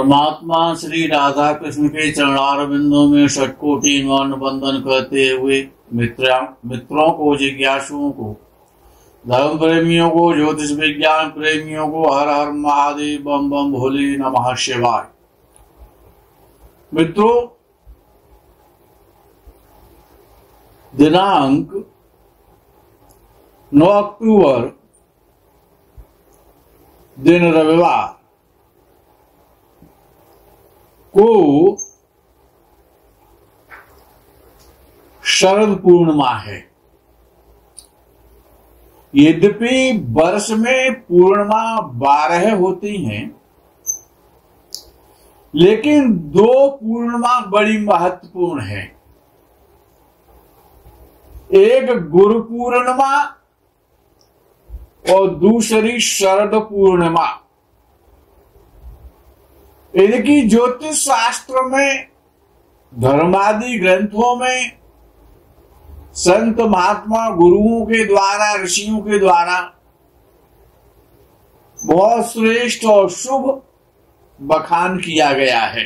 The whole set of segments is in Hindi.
परमात्मा श्री राधा कृष्ण के चरणारविंदों में षटकोटि मौन वंदन करते हुए मित्रों को, जिज्ञासुओं को, धर्म प्रेमियों को, ज्योतिष विज्ञान प्रेमियों को हर हर महादेव, बम बम भोले, नमः शिवाय। मित्रों, दिनांक 9 अक्टूबर दिन रविवार को शरद पूर्णिमा है। यद्यपि वर्ष में पूर्णिमा 12 होती हैं, लेकिन 2 पूर्णिमा बड़ी महत्वपूर्ण है। एक गुरु पूर्णिमा और दूसरी शरद पूर्णिमा। इनकी ज्योतिष शास्त्र में, धर्मादि ग्रंथों में संत महात्मा गुरुओं के द्वारा, ऋषियों के द्वारा बहुत श्रेष्ठ और शुभ बखान किया गया है।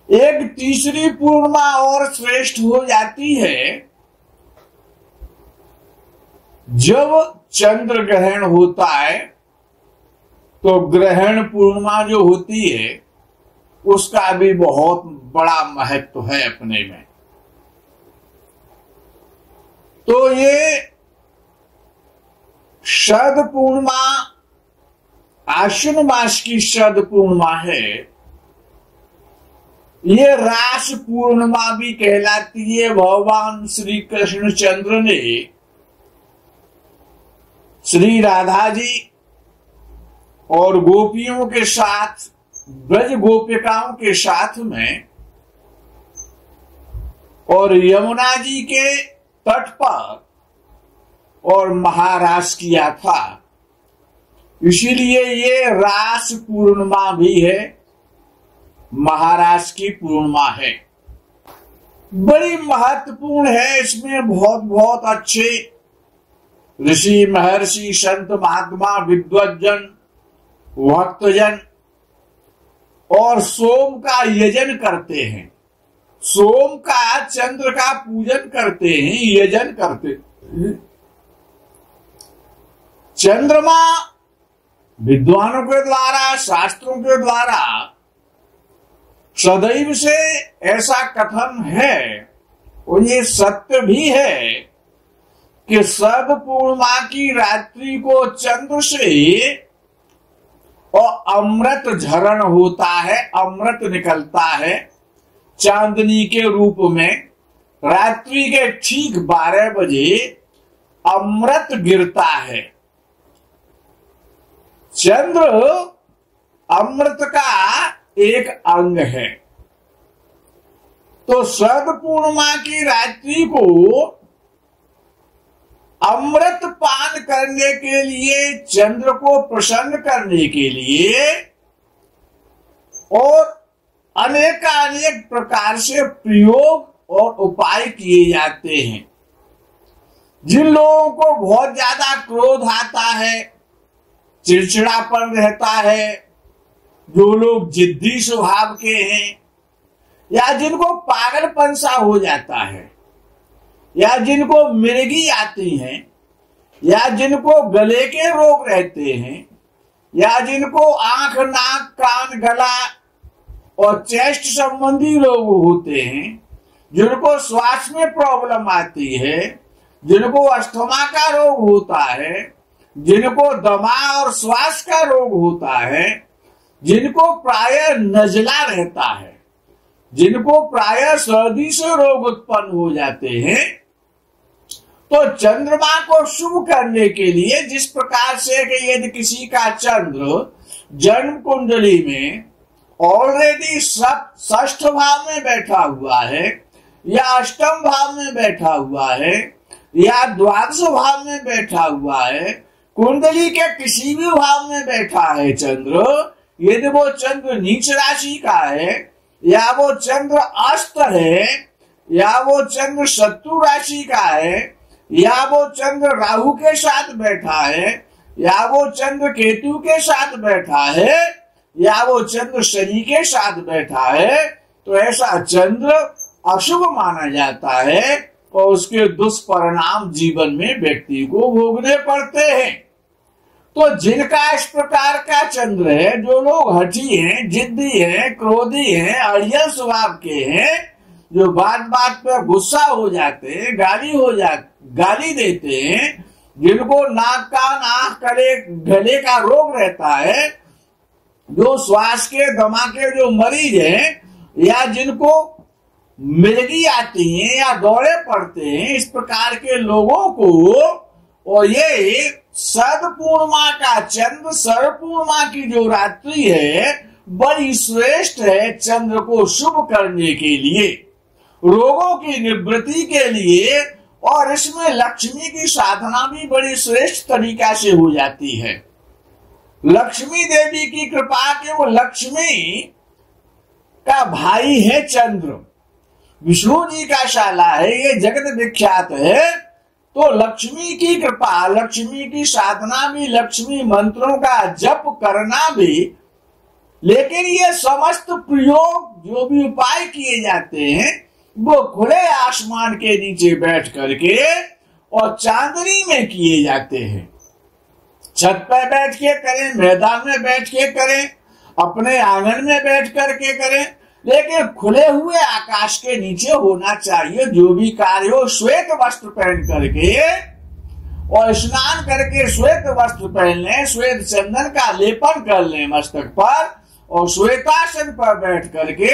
एक तीसरी पूर्णिमा और श्रेष्ठ हो जाती है जब चंद्र ग्रहण होता है, तो ग्रहण पूर्णिमा जो होती है उसका भी बहुत बड़ा महत्व है अपने में। तो ये शरद पूर्णिमा आश्विन मास की शरद पूर्णिमा है। ये रास पूर्णिमा भी कहलाती है। भगवान श्री कृष्ण चंद्र ने श्री राधा जी और गोपियों के साथ, ब्रज गोपिकाओं के साथ में और यमुना जी के तट पर और महारास किया था। इसीलिए ये रास पूर्णिमा भी है, महारास की पूर्णिमा है। बड़ी महत्वपूर्ण है। इसमें बहुत बहुत अच्छे ऋषि, महर्षि, संत महात्मा, विद्वज्जन, भक्तजन और सोम का यजन करते हैं। सोम का, चंद्र का पूजन करते हैं, यजन करते हैं। चंद्रमा विद्वानों के द्वारा, शास्त्रों के द्वारा सदैव से ऐसा कथन है और ये सत्य भी है कि शरद पूर्णिमा की रात्रि को चंद्र से और अमृत झरण होता है, अमृत निकलता है चांदनी के रूप में। रात्रि के ठीक 12 बजे अमृत गिरता है। चंद्र अमृत का एक अंग है। तो शरद पूर्णिमा की रात्रि को अमृत पान करने के लिए, चंद्र को प्रसन्न करने के लिए और अनेकानेक प्रकार से प्रयोग और उपाय किए जाते हैं। जिन लोगों को बहुत ज्यादा क्रोध आता है, चिड़चिड़ापन रहता है, जो लोग जिद्दी स्वभाव के हैं, या जिनको पागलपन सा हो जाता है, या जिनको मिर्गी आती हैं, या जिनको गले के रोग रहते हैं, या जिनको आंख, नाक, कान, गला और चेस्ट संबंधी रोग होते हैं, जिनको श्वास में प्रॉब्लम आती है, जिनको अस्थमा का रोग होता है, जिनको दमा और श्वास का रोग होता है, जिनको प्रायः नजला रहता है, जिनको प्रायः सर्दी से रोग उत्पन्न हो जाते हैं, तो चंद्रमा को शुभ करने के लिए, जिस प्रकार से कि यदि किसी का चंद्र जन्म कुंडली में ऑलरेडी षष्ठ भाव में बैठा हुआ है, या अष्टम भाव में बैठा हुआ है, या द्वादश भाव में बैठा हुआ है, कुंडली के किसी भी भाव में बैठा है चंद्र, यदि वो चंद्र नीच राशि का है, या वो चंद्र अस्त है, या वो चंद्र शत्रु राशि का है, या वो चंद्र राहु के साथ बैठा है, या वो चंद्र केतु के साथ बैठा है, या वो चंद्र शनि के साथ बैठा है तो ऐसा चंद्र अशुभ माना जाता है और उसके दुष्परिणाम जीवन में व्यक्ति को भोगने पड़ते हैं। तो जिनका इस प्रकार का चंद्र है, जो लोग हठी हैं, जिद्दी हैं, क्रोधी हैं, अड़ियल स्वभाव के हैं, जो बात बात पर गुस्सा हो जाते हैं, गाली देते हैं, जिनको नाक कान आंख गले का रोग रहता है, जो श्वास के दमा के जो मरीज हैं, या जिनको मिर्गी आती है या दौरे पड़ते हैं, इस प्रकार के लोगों को, और ये शरद पूर्णिमा का चंद्र, शरद पूर्णिमा की जो रात्रि है बड़ी श्रेष्ठ है चंद्र को शुभ करने के लिए, रोगों की निवृत्ति के लिए, और इसमें लक्ष्मी की साधना भी बड़ी श्रेष्ठ तरीका से हो जाती है। लक्ष्मी देवी की कृपा के, वो लक्ष्मी का भाई है चंद्र, विष्णु जी का शाला है, ये जगत विख्यात है। तो लक्ष्मी की कृपा, लक्ष्मी की साधना भी, लक्ष्मी मंत्रों का जप करना भी, लेकिन ये समस्त प्रयोग जो भी उपाय किए जाते हैं वो खुले आसमान के नीचे बैठ करके और चांदनी में किए जाते हैं। छत पर बैठ के करें, मैदान में बैठ के करें, अपने आंगन में बैठ करके करें, लेकिन खुले हुए आकाश के नीचे होना चाहिए। जो भी कार्य हो श्वेत वस्त्र पहन करके और स्नान करके श्वेत वस्त्र पहन लें, श्वेत चंदन का लेपन कर लें मस्तक पर, और श्वेतासन पर बैठ करके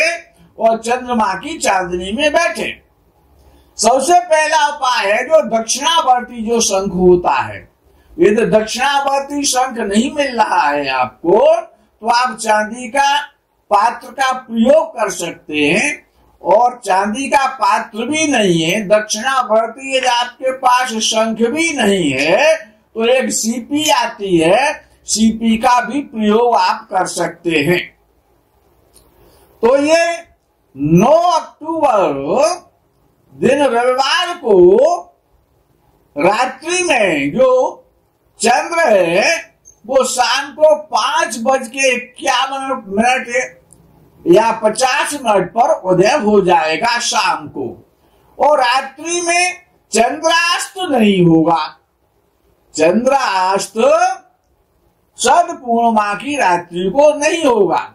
और चंद्रमा की चांदनी में बैठे। सबसे पहला उपाय है जो दक्षिणावर्ती जो शंख होता है, यदि दक्षिणावर्ती शंख नहीं मिल रहा है आपको, तो आप चांदी का पात्र का प्रयोग कर सकते हैं। और चांदी का पात्र भी नहीं है, दक्षिणावर्ती यदि आपके पास शंख भी नहीं है, तो एक सीपी आती है, सीपी का भी प्रयोग आप कर सकते हैं। तो ये 9 अक्टूबर दिन रविवार को रात्रि में जो चंद्र है वो शाम को 5:51 या 50 मिनट पर उदय हो जाएगा शाम को, और रात्रि में चंद्रास्त नहीं होगा। चंद्रास्त शरद पूर्णिमा की रात्रि को नहीं होगा।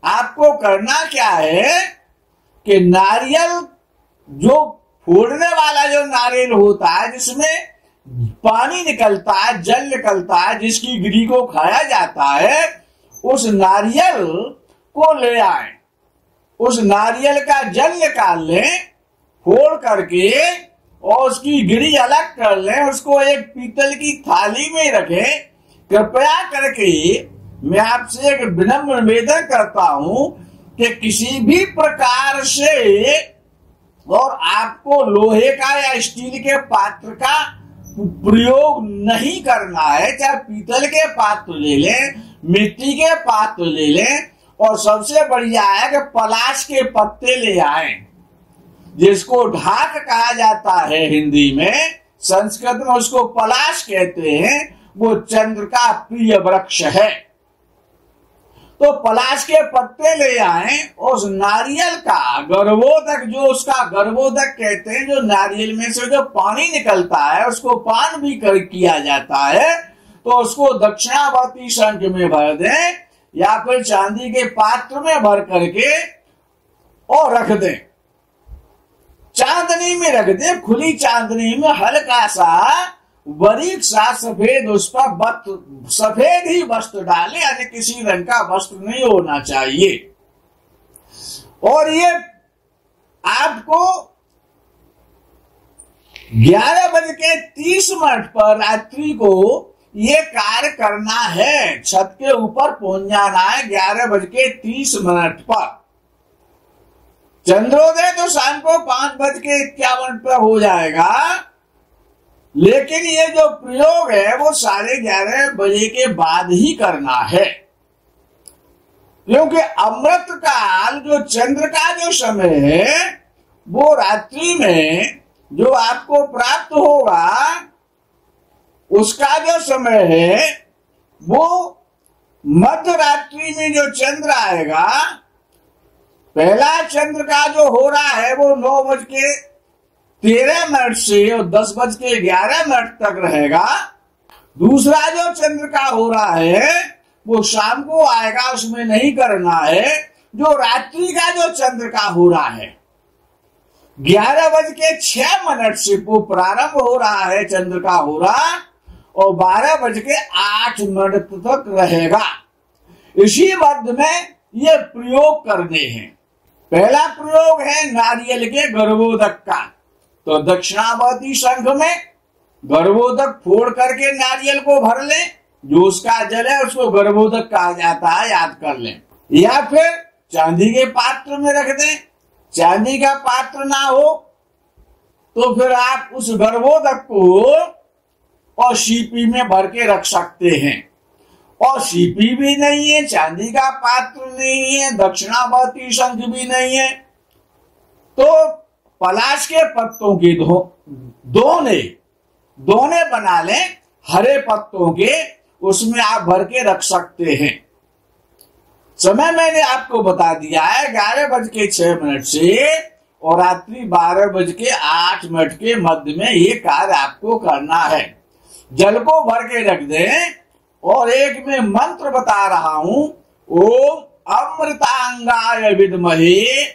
आपको करना क्या है कि नारियल, जो फोड़ने वाला जो नारियल होता है जिसमें पानी निकलता है, जल निकलता है, जिसकी गिरी को खाया जाता है, उस नारियल को ले आए, उस नारियल का जल निकाल लें फोड़ करके और उसकी गिरी अलग कर लें, उसको एक पीतल की थाली में रखें। कृपया करके मैं आपसे एक विनम्र निवेदन करता हूं कि किसी भी प्रकार से, और आपको लोहे का या स्टील के पात्र का प्रयोग नहीं करना है, चाहे पीतल के पात्र ले लें, मिट्टी के पात्र ले लें, और सबसे बढ़िया है कि पलाश के पत्ते ले आए, जिसको ढाक कहा जाता है हिंदी में, संस्कृत में उसको पलाश कहते हैं। वो चंद्र का प्रिय वृक्ष है। तो पलाश के पत्ते ले आए, उस नारियल का गर्भोदक, जो उसका गर्भोदक कहते हैं, जो नारियल में से जो पानी निकलता है उसको पान भी किया जाता है, तो उसको दक्षिणावर्ती शंख में भर दें या फिर चांदी के पात्र में भर करके और रख दें, चांदनी में रख दें। खुली चांदनी में हल्का सा बारीक सा सफेद, उस पर सफेद ही वस्त्र डाले, यानी किसी रंग का वस्त्र नहीं होना चाहिए। और ये आपको 11:30 पर रात्रि को ये कार्य करना है। छत के ऊपर पहुंच जाना है 11:30 पर। चंद्रोदय तो शाम को 5:51 पर हो जाएगा, लेकिन ये जो प्रयोग है वो 11:30 बजे के बाद ही करना है, क्योंकि अमृत काल जो चंद्र का जो समय है वो रात्रि में जो आपको प्राप्त होगा, उसका जो समय है वो मध्य रात्रि में जो चंद्र आएगा, पहला चंद्र का जो हो रहा है वो 9:13 से और 10:11 तक रहेगा। दूसरा जो चंद्र का हो रहा है वो शाम को आएगा, उसमें नहीं करना है। जो रात्रि का जो चंद्र का हो रहा है 11:06 से वो प्रारंभ हो रहा है चंद्र का हो रहा, और 12:08 तक रहेगा। इसी मध्य में ये प्रयोग करने हैं। पहला प्रयोग है नारियल के गर्भोदक का। तो दक्षिणावर्ती शंख में गर्भोदक फोड़ करके नारियल को भर लें, जो उसका जल है उसको गर्भोदक कहा जाता है, याद कर लें। या फिर चांदी के पात्र में रख दें। चांदी का पात्र ना हो तो फिर आप उस गर्भोदक को और सीपी में भर के रख सकते हैं। और सीपी भी नहीं है, चांदी का पात्र नहीं है, दक्षिणावर्ती शंख भी नहीं है, तो पलाश के पत्तों के दोने बना लें, हरे पत्तों के, उसमें आप भर के रख सकते हैं। समय मैंने आपको बता दिया है 11:06 से और रात्रि 12:08 के मध्य में ये कार्य आपको करना है। जल को भर के रख दें और एक में मंत्र बता रहा हूं, ओम अमृतांगाय विद्महे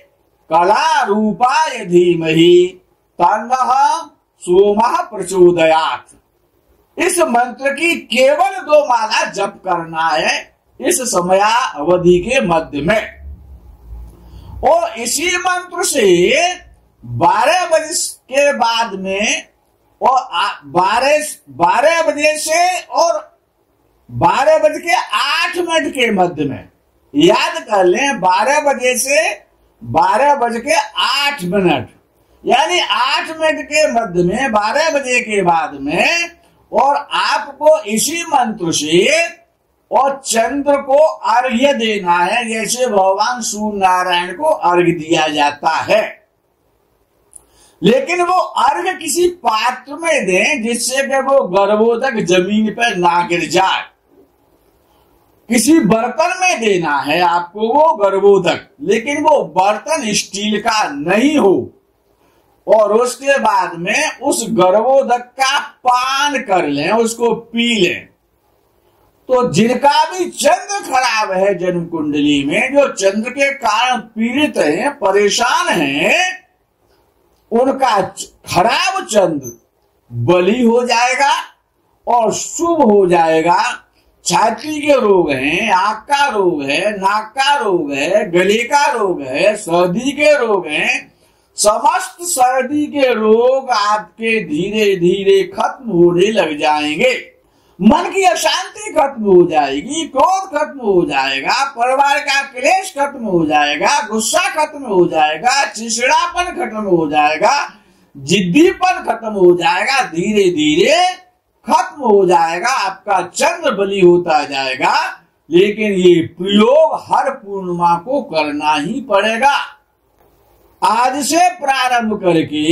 कला रूपाय धीमहि तन्नः सोमः प्रचोदयात्। इस मंत्र की केवल 2 माला जप करना है इस समयावधि के मध्य में। और इसी मंत्र से 12 बजे के बाद में और 12 बजे से और 12:08 के मध्य में, याद कर लें, 12 बजे से 12:08, यानी 8 मिनट के मध्य में 12 बजे के बाद में। और आपको इसी मंत्र से और चंद्र को अर्घ्य देना है, जैसे भगवान सूर्य नारायण को अर्घ्य दिया जाता है। लेकिन वो अर्घ्य किसी पात्र में दें जिससे कि वो गर्भोदक जमीन पर ना गिर जाए। किसी बर्तन में देना है आपको वो गर्भोदक, लेकिन वो बर्तन स्टील का नहीं हो। और उसके बाद में उस गर्भोदक का पान कर लें, उसको पी लें। तो जिनका भी चंद्र खराब है जन्म कुंडली में, जो चंद्र के कारण पीड़ित हैं, परेशान हैं, उनका खराब चंद्र बली हो जाएगा और शुभ हो जाएगा। छाती के रोग हैं, आंख का रोग है, नाक का रोग है, गले का रोग है, सर्दी के रोग हैं, समस्त सर्दी के रोग आपके धीरे धीरे खत्म होने लग जाएंगे। मन की अशांति खत्म हो जाएगी, क्रोध खत्म हो जाएगा, परिवार का क्लेश खत्म हो जाएगा, गुस्सा खत्म हो जाएगा, चिड़चिड़ापन खत्म हो जाएगा, जिद्दीपन खत्म हो जाएगा, धीरे धीरे खत्म हो जाएगा। आपका चंद्र बली होता जाएगा। लेकिन ये प्रयोग हर पूर्णिमा को करना ही पड़ेगा। आज से प्रारंभ करके,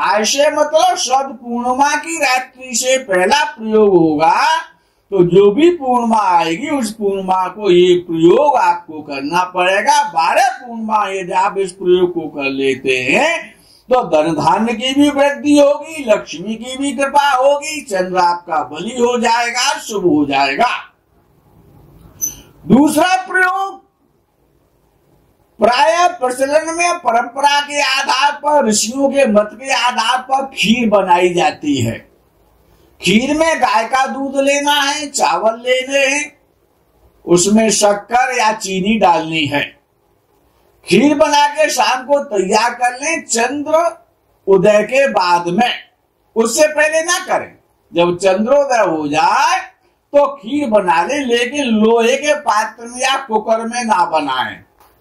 आज से मतलब शब्द पूर्णिमा की रात्रि से पहला प्रयोग होगा। तो जो भी पूर्णिमा आएगी उस पूर्णिमा को ये प्रयोग आपको करना पड़ेगा। 12 पूर्णिमा यदि आप इस प्रयोग को कर लेते हैं तो धन धान्य की भी वृद्धि होगी, लक्ष्मी की भी कृपा होगी, चंद्र आपका बली हो जाएगा, शुभ हो जाएगा। दूसरा प्रयोग, प्राय प्रचलन में परंपरा के आधार पर, ऋषियों के मत के आधार पर खीर बनाई जाती है। खीर में गाय का दूध लेना है, चावल लेने हैं, उसमें शक्कर या चीनी डालनी है। खीर बना के शाम को तैयार कर लें, चंद्र उदय के बाद में, उससे पहले ना करें। जब चंद्रोदय हो जाए तो खीर बना लें, लेकिन लोहे के पात्र में या कुकर में ना बनाएं।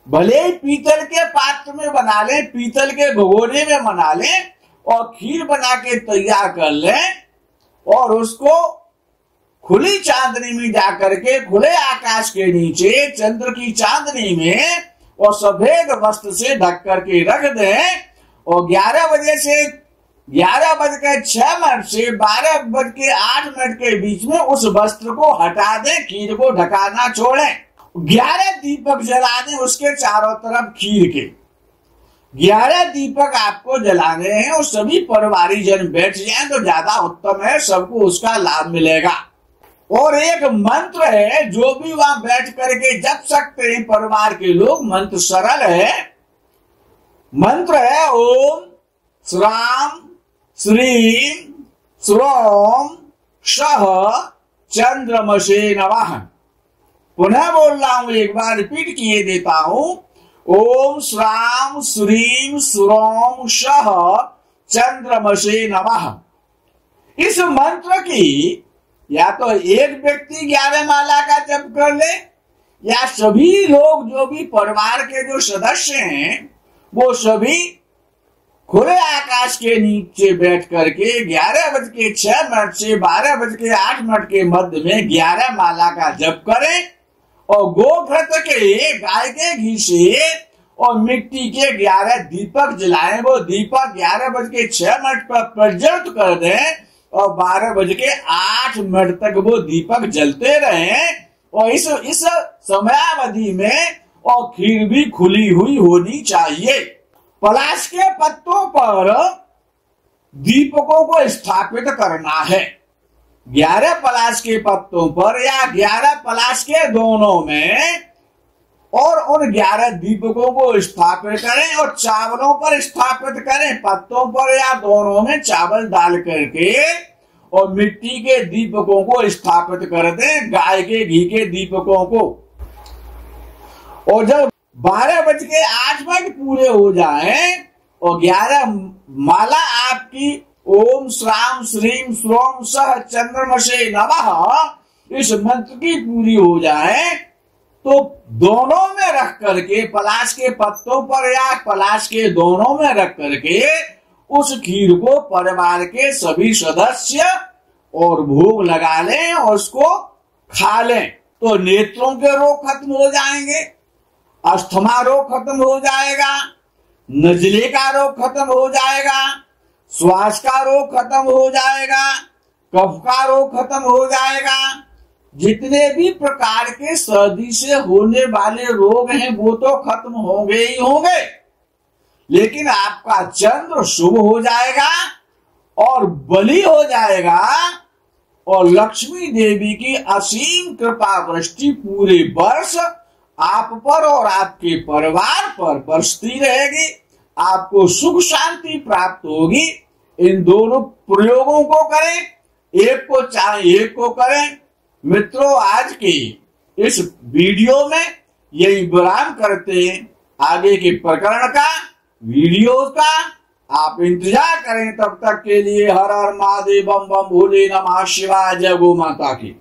भले ही पीतल के पात्र में बना लें, पीतल के भगोने में बना लें और खीर बना के तैयार कर लें। और उसको खुली चांदनी में जाकर के, खुले आकाश के नीचे चंद्र की चांदनी में और सफेद वस्त्र से ढक करके रख दें। और 11 बजे से 11:06 से 12:08 के बीच में उस वस्त्र को हटा दें, खीर को ढकाना छोड़ें। 11 दीपक जला दें उसके चारों तरफ खीर के। 11 दीपक आपको जलाने हैं और सभी परिवारी जन बैठ जाएं तो ज्यादा उत्तम है, सबको उसका लाभ मिलेगा। और एक मंत्र है जो भी वहां बैठ करके जप सकते हैं परिवार के लोग। मंत्र सरल है, मंत्र है ओम श्राम श्रीम श्रोम शः चंद्रमसे नमः। पुनः बोल रहा हूं, एक बार रिपीट किए देता हूं। ओम श्राम श्रीम श्रोम शः चंद्रमसे नमः। इस मंत्र की या तो एक व्यक्ति 11 माला का जप कर ले, या सभी लोग जो भी परिवार के जो सदस्य हैं वो सभी खुले आकाश के नीचे बैठ करके 11:06 से 12:08 के मध्य में 11 माला का जप करें और गोघृत के, गाय के घी से और मिट्टी के 11 दीपक जलाएं। वो दीपक 11:06 पर प्रज्वलित कर दें और 12:08 तक वो दीपक जलते रहें। और इस समयावधि में और खीर भी खुली हुई होनी चाहिए। पलाश के पत्तों पर दीपकों को स्थापित करना है। 11 पलाश के पत्तों पर या 11 पलाश के दोनों में, और उन 11 दीपकों को स्थापित करें और चावलों पर स्थापित करें, पत्तों पर या दोनों में चावल डाल करके, और मिट्टी के दीपकों को स्थापित कर दें, गाय के घी के दीपकों को। और जब 12:08 पूरे हो जाएं और 11 माला आपकी ओम श्राम श्रीम श्रोम शः चंद्रमसे नमः इस मंत्र की पूरी हो जाए तो दोनों में रख करके, पलाश के पत्तों पर या पलाश के दोनों में रख करके उस खीर को परिवार के सभी सदस्य और भोग लगा लें और उसको खा लें। तो नेत्रों के रोग खत्म हो जाएंगे, अस्थमा रोग खत्म हो जाएगा, नजले का रोग खत्म हो जाएगा, श्वास का रोग खत्म हो जाएगा, कफ का रोग खत्म हो जाएगा। जितने भी प्रकार के सर्दी से होने वाले रोग हैं वो तो खत्म होंगे ही होंगे, लेकिन आपका चंद्र शुभ हो जाएगा और बली हो जाएगा और लक्ष्मी देवी की असीम कृपा वृष्टि पूरे वर्ष आप पर और आपके परिवार पर बरसती रहेगी। आपको सुख शांति प्राप्त होगी। इन दोनों प्रयोगों को करें, एक को चाहे एक को करें। मित्रों, आज की इस वीडियो में यही विराम करते हैं। आगे के प्रकरण का, वीडियो का आप इंतजार करें। तब तक के लिए हर हर महादेव, बम बम भोले नमः शिवाय, जय गौ माता की।